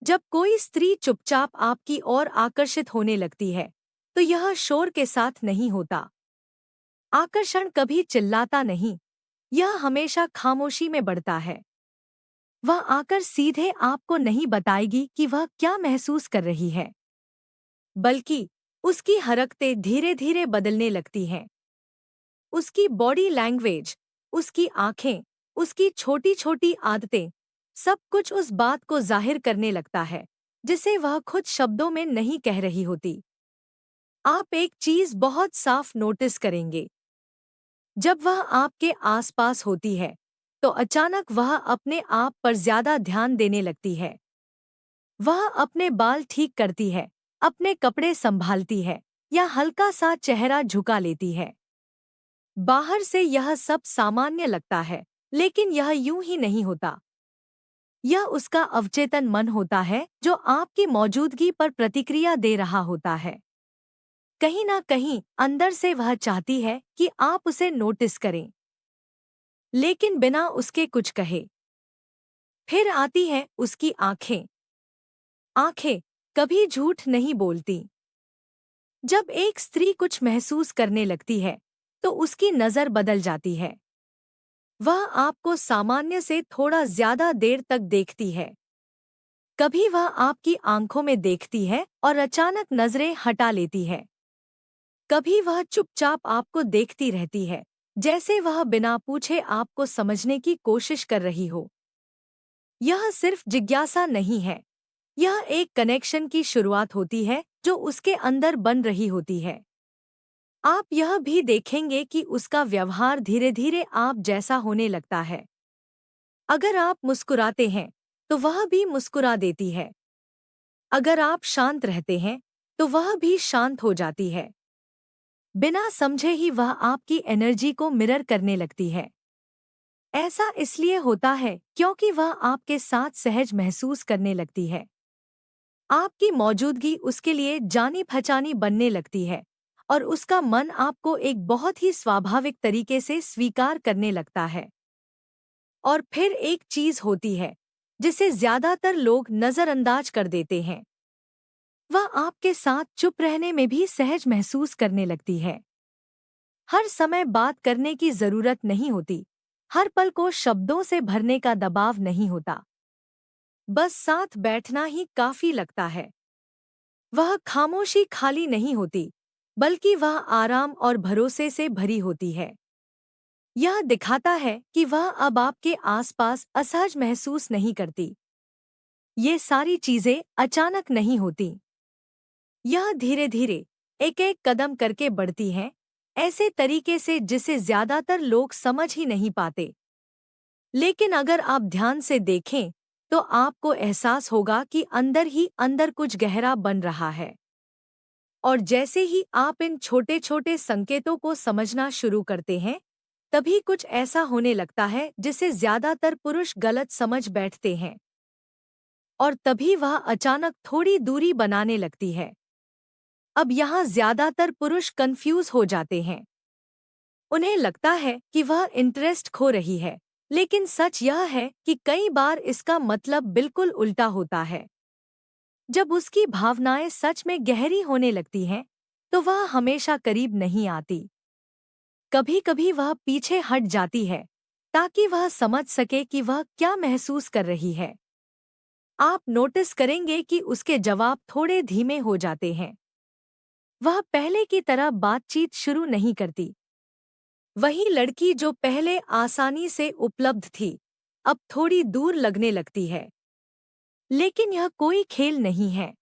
जब कोई स्त्री चुपचाप आपकी ओर आकर्षित होने लगती है, तो यह शोर के साथ नहीं होता। आकर्षण कभी चिल्लाता नहीं, यह हमेशा खामोशी में बढ़ता है। वह आकर सीधे आपको नहीं बताएगी कि वह क्या महसूस कर रही है, बल्कि उसकी हरकतें धीरे धीरे बदलने लगती हैं। उसकी बॉडी लैंग्वेज, उसकी आंखें, उसकी छोटी छोटी आदतें, सब कुछ उस बात को जाहिर करने लगता है जिसे वह खुद शब्दों में नहीं कह रही होती। आप एक चीज बहुत साफ नोटिस करेंगे। जब वह आपके आसपास होती है, तो अचानक वह अपने आप पर ज्यादा ध्यान देने लगती है। वह अपने बाल ठीक करती है, अपने कपड़े संभालती है, या हल्का सा चेहरा झुका लेती है। बाहर से यह सब सामान्य लगता है, लेकिन यह यूं ही नहीं होता। यह उसका अवचेतन मन होता है जो आपकी मौजूदगी पर प्रतिक्रिया दे रहा होता है। कहीं ना कहीं अंदर से वह चाहती है कि आप उसे नोटिस करें, लेकिन बिना उसके कुछ कहे। फिर आती है उसकी आंखें। आंखें कभी झूठ नहीं बोलती। जब एक स्त्री कुछ महसूस करने लगती है, तो उसकी नजर बदल जाती है। वह आपको सामान्य से थोड़ा ज्यादा देर तक देखती है। कभी वह आपकी आंखों में देखती है और अचानक नजरें हटा लेती है। कभी वह चुपचाप आपको देखती रहती है, जैसे वह बिना पूछे आपको समझने की कोशिश कर रही हो। यह सिर्फ जिज्ञासा नहीं है, यह एक कनेक्शन की शुरुआत होती है जो उसके अंदर बन रही होती है। आप यह भी देखेंगे कि उसका व्यवहार धीरे धीरे आप जैसा होने लगता है। अगर आप मुस्कुराते हैं, तो वह भी मुस्कुरा देती है। अगर आप शांत रहते हैं, तो वह भी शांत हो जाती है। बिना समझे ही वह आपकी एनर्जी को मिरर करने लगती है। ऐसा इसलिए होता है क्योंकि वह आपके साथ सहज महसूस करने लगती है। आपकी मौजूदगी उसके लिए जानी पहचानी बनने लगती है, और उसका मन आपको एक बहुत ही स्वाभाविक तरीके से स्वीकार करने लगता है। और फिर एक चीज होती है जिसे ज्यादातर लोग नजरअंदाज कर देते हैं। वह आपके साथ चुप रहने में भी सहज महसूस करने लगती है। हर समय बात करने की जरूरत नहीं होती, हर पल को शब्दों से भरने का दबाव नहीं होता। बस साथ बैठना ही काफी लगता है। वह खामोशी खाली नहीं होती, बल्कि वह आराम और भरोसे से भरी होती है। यह दिखाता है कि वह अब आपके आसपास असहज महसूस नहीं करती। ये सारी चीजें अचानक नहीं होती। यह धीरे धीरे, एक एक कदम करके बढ़ती हैं, ऐसे तरीके से जिसे ज्यादातर लोग समझ ही नहीं पाते। लेकिन अगर आप ध्यान से देखें, तो आपको एहसास होगा कि अंदर ही अंदर कुछ गहरा बन रहा है। और जैसे ही आप इन छोटे छोटे संकेतों को समझना शुरू करते हैं, तभी कुछ ऐसा होने लगता है जिसे ज्यादातर पुरुष गलत समझ बैठते हैं। और तभी वह अचानक थोड़ी दूरी बनाने लगती है। अब यहाँ ज्यादातर पुरुष कंफ्यूज हो जाते हैं। उन्हें लगता है कि वह इंटरेस्ट खो रही है, लेकिन सच यह है कि कई बार इसका मतलब बिल्कुल उल्टा होता है। जब उसकी भावनाएं सच में गहरी होने लगती हैं, तो वह हमेशा करीब नहीं आती। कभी कभी वह पीछे हट जाती है, ताकि वह समझ सके कि वह क्या महसूस कर रही है। आप नोटिस करेंगे कि उसके जवाब थोड़े धीमे हो जाते हैं। वह पहले की तरह बातचीत शुरू नहीं करती। वही लड़की जो पहले आसानी से उपलब्ध थी, अब थोड़ी दूर लगने लगती है। लेकिन यह कोई खेल नहीं है।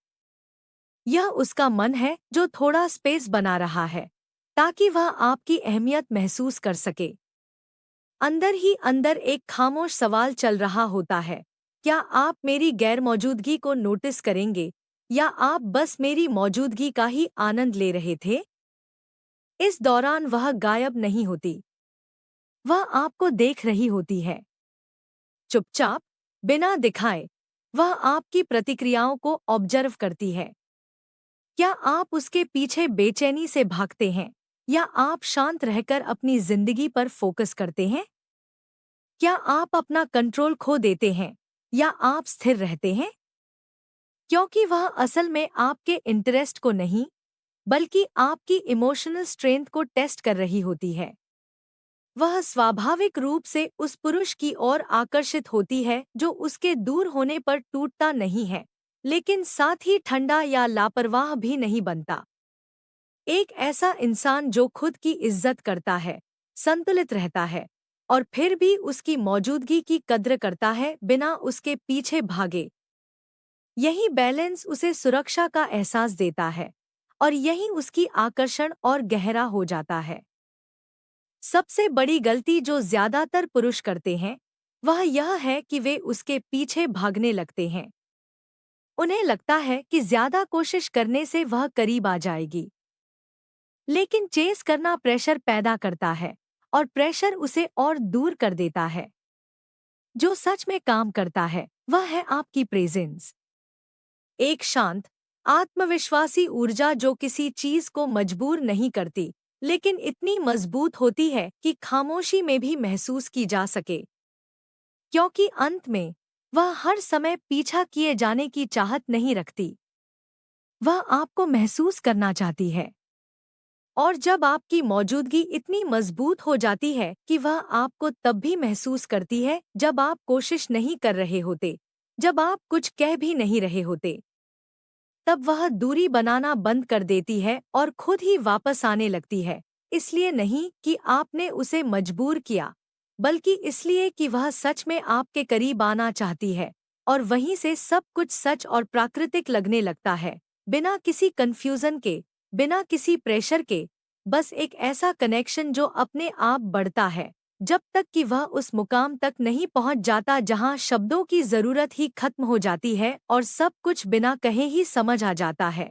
यह उसका मन है जो थोड़ा स्पेस बना रहा है, ताकि वह आपकी अहमियत महसूस कर सके। अंदर ही अंदर एक खामोश सवाल चल रहा होता है, क्या आप मेरी गैरमौजूदगी को नोटिस करेंगे, या आप बस मेरी मौजूदगी का ही आनंद ले रहे थे? इस दौरान वह गायब नहीं होती। वह आपको देख रही होती है। चुपचाप, बिना दिखाए, वह आपकी प्रतिक्रियाओं को ऑब्जर्व करती है। क्या आप उसके पीछे बेचैनी से भागते हैं, या आप शांत रहकर अपनी जिंदगी पर फोकस करते हैं? क्या आप अपना कंट्रोल खो देते हैं, या आप स्थिर रहते हैं? क्योंकि वह असल में आपके इंटरेस्ट को नहीं, बल्कि आपकी इमोशनल स्ट्रेंथ को टेस्ट कर रही होती है। वह स्वाभाविक रूप से उस पुरुष की ओर आकर्षित होती है जो उसके दूर होने पर टूटता नहीं है, लेकिन साथ ही ठंडा या लापरवाह भी नहीं बनता। एक ऐसा इंसान जो खुद की इज्जत करता है, संतुलित रहता है और फिर भी उसकी मौजूदगी की कद्र करता है बिना उसके पीछे भागे। यही बैलेंस उसे सुरक्षा का एहसास देता है और यही उसकी आकर्षण और गहरा हो जाता है। सबसे बड़ी गलती जो ज्यादातर पुरुष करते हैं वह यह है कि वे उसके पीछे भागने लगते हैं। उन्हें लगता है कि ज्यादा कोशिश करने से वह करीब आ जाएगी, लेकिन चेस करना प्रेशर पैदा करता है और प्रेशर उसे और दूर कर देता है। जो सच में काम करता है वह है आपकी प्रेजेंस। एक शांत, आत्मविश्वासी ऊर्जा जो किसी चीज को मजबूर नहीं करती, लेकिन इतनी मजबूत होती है कि खामोशी में भी महसूस की जा सके। क्योंकि अंत में वह हर समय पीछा किए जाने की चाहत नहीं रखती, वह आपको महसूस करना चाहती है। और जब आपकी मौजूदगी इतनी मजबूत हो जाती है कि वह आपको तब भी महसूस करती है जब आप कोशिश नहीं कर रहे होते, जब आप कुछ कह भी नहीं रहे होते, तब वह दूरी बनाना बंद कर देती है और खुद ही वापस आने लगती है। इसलिए नहीं कि आपने उसे मजबूर किया, बल्कि इसलिए कि वह सच में आपके करीब आना चाहती है और वहीं से सब कुछ सच और प्राकृतिक लगने लगता है, बिना किसी कंफ्यूजन के, बिना किसी प्रेशर के। बस एक ऐसा कनेक्शन जो अपने आप बढ़ता है जब तक कि वह उस मुकाम तक नहीं पहुंच जाता जहां शब्दों की जरूरत ही खत्म हो जाती है और सब कुछ बिना कहे ही समझ आ जाता है।